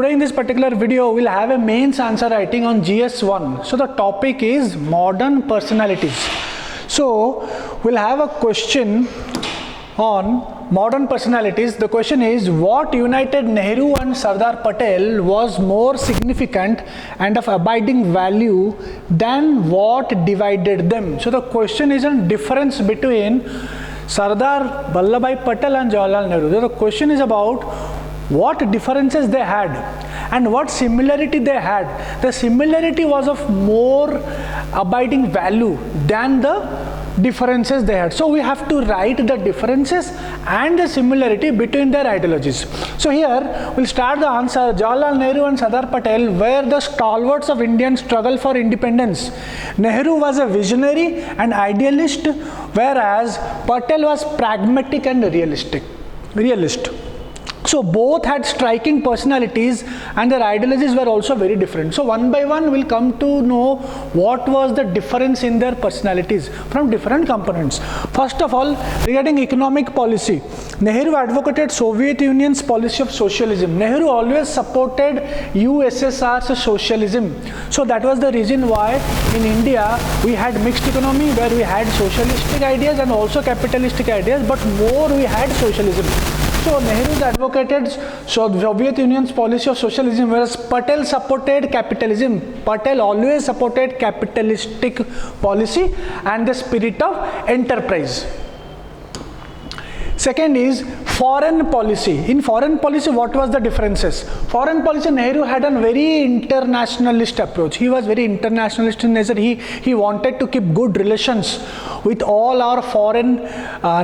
Today in this particular video, we'll have a mains answer writing on GS1. So the topic is modern personalities. So we'll have a question on modern personalities. The question is, what united Nehru and Sardar Patel was more significant and of abiding value than what divided them? So the question is a difference between Sardar Vallabhbhai Patel and Jawaharlal Nehru. So the question is about what differences they had and what similarity they had. The similarity was of more abiding value than the differences they had. So we have to write the differences and the similarity between their ideologies. So here we'll start the answer. Jawaharlal Nehru and Sardar Patel were the stalwarts of Indian struggle for independence. Nehru was a visionary and idealist, whereas Patel was pragmatic and realist. So both had striking personalities and their ideologies were also very different. So one by one we'll come to know what was the difference in their personalities from different components. First of all, regarding economic policy, Nehru advocated Soviet Union's policy of socialism. Nehru always supported USSR's socialism. So that was the reason why in India we had mixed economy, where we had socialistic ideas and also capitalistic ideas, but more we had socialism. So Nehru advocated Soviet Union's policy of socialism, whereas Patel supported capitalism. Patel always supported capitalistic policy and the spirit of enterprise. Second is foreign policy. In foreign policy, what was the differences? Foreign policy, Nehru had a very internationalist approach. He was very internationalist in nature. He wanted to keep good relations with all our foreign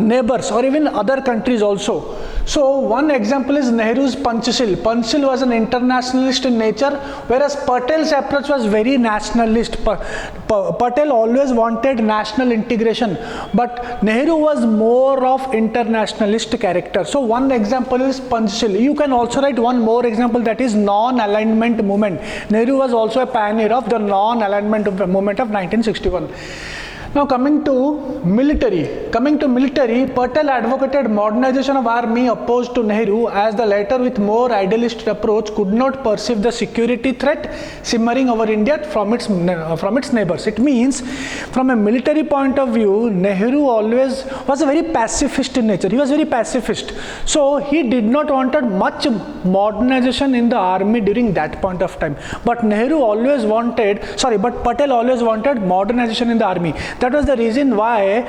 neighbors or even other countries also. So one example is Nehru's Panchshil. Panchshil was an internationalist in nature, whereas Patel's approach was very nationalist. Patel always wanted national integration, but Nehru was more of internationalist character. So one example is Panchshil. You can also write one more example, that is non-alignment movement. Nehru was also a pioneer of the non-alignment movement of 1961. Now coming to military, Patel advocated modernization of army opposed to Nehru, as the latter with more idealist approach could not perceive the security threat simmering over India from its neighbors. It means from a military point of view, Nehru always was a very pacifist in nature. He was very pacifist. So he did not wanted much modernization in the army during that point of time. But Patel always wanted modernization in the army. That was the reason why,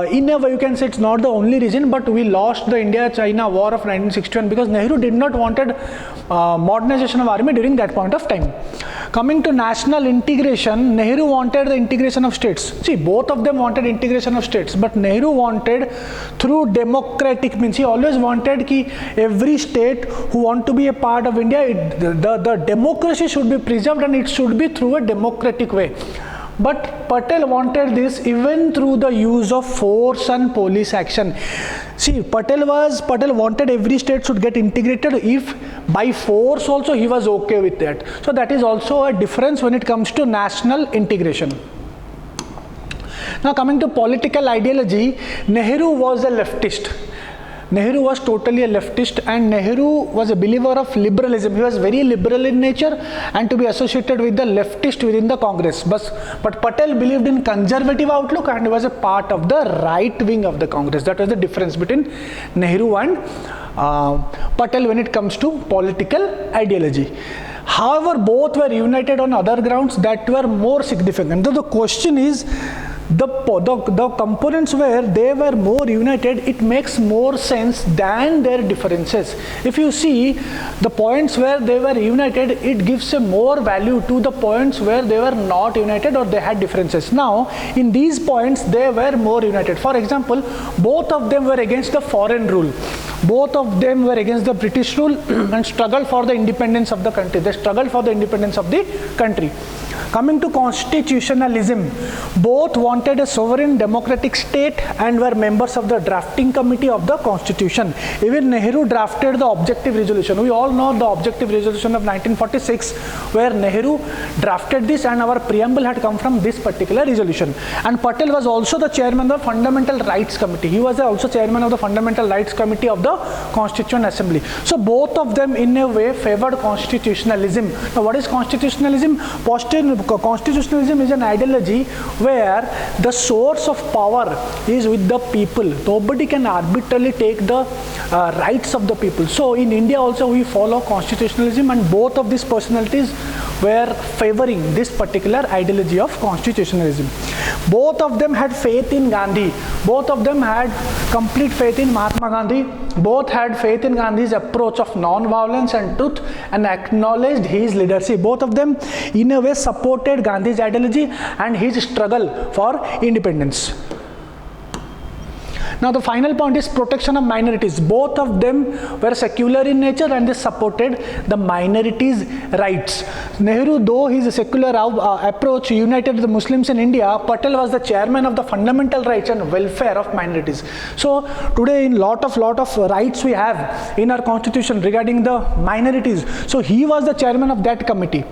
in a way you can say it's not the only reason, but we lost the India-China war of 1961 because Nehru did not wanted modernization of army during that point of time. Coming to national integration, Nehru wanted the integration of states. See, both of them wanted integration of states, but Nehru wanted through democratic means. He always wanted that every state who want to be a part of India, the democracy should be preserved and it should be through a democratic way. But Patel wanted this even through the use of force and police action. See, Patel wanted every state should get integrated. If by force also, he was okay with that. So that is also a difference when it comes to national integration. Now coming to political ideology, Nehru was a leftist. Nehru was totally a leftist, and Nehru was a believer of liberalism. He was very liberal in nature and to be associated with the leftist within the Congress. But Patel believed in conservative outlook and was a part of the right wing of the Congress. That was the difference between Nehru and Patel when it comes to political ideology. However, both were united on other grounds that were more significant. So the question is, the components where they were more united, it makes more sense than their differences. If you see the points where they were united, it gives a more value to the points where they were not united or they had differences. Now in these points they were more united. For example, both of them were against the foreign rule. Both of them were against the British rule and struggled for the independence of the country. They struggled for the independence of the country. Coming to constitutionalism, both wanted a sovereign democratic state and were members of the drafting committee of the constitution. Even Nehru drafted the objective resolution. We all know the objective resolution of 1946, where Nehru drafted this, and our preamble had come from this particular resolution. And Patel was also the chairman of the Fundamental Rights Committee. He was also chairman of the Fundamental Rights Committee of the Constituent Assembly. So both of them in a way favored constitutionalism. Now what is constitutionalism? Constitutionalism is an ideology where the source of power is with the people. Nobody can arbitrarily take the rights of the people. So in India also we follow constitutionalism, and both of these personalities were favoring this particular ideology of constitutionalism. Both of them had faith in Gandhi. Both of them had complete faith in Mahatma Gandhi. Both had faith in Gandhi's approach of non-violence and truth, and acknowledged his leadership. Both of them in a way supported Gandhi's ideology and his struggle for independence. Now the final point is protection of minorities. Both of them were secular in nature and they supported the minorities' rights. Nehru, though his secular approach united the Muslims in India, Patel was the chairman of the fundamental rights and welfare of minorities. So today in lot of rights we have in our constitution regarding the minorities. So he was the chairman of that committee.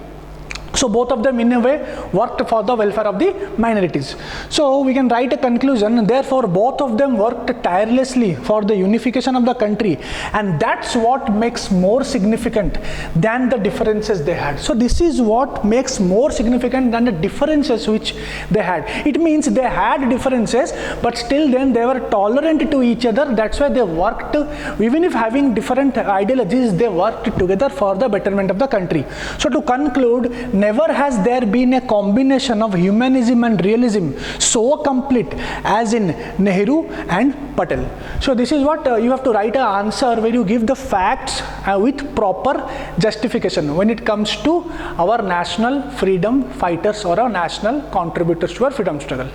So both of them in a way worked for the welfare of the minorities. So we can write a conclusion, therefore both of them worked tirelessly for the unification of the country, and that's what makes more significant than the differences they had. So this is what makes more significant than the differences which they had. It means they had differences, but still then they were tolerant to each other. That's why they worked, even if having different ideologies, they worked together for the betterment of the country. So to conclude, never has there been a combination of humanism and realism so complete as in Nehru and Patel. So this is what you have to write an answer where you give the facts with proper justification when it comes to our national freedom fighters or our national contributors to our freedom struggle.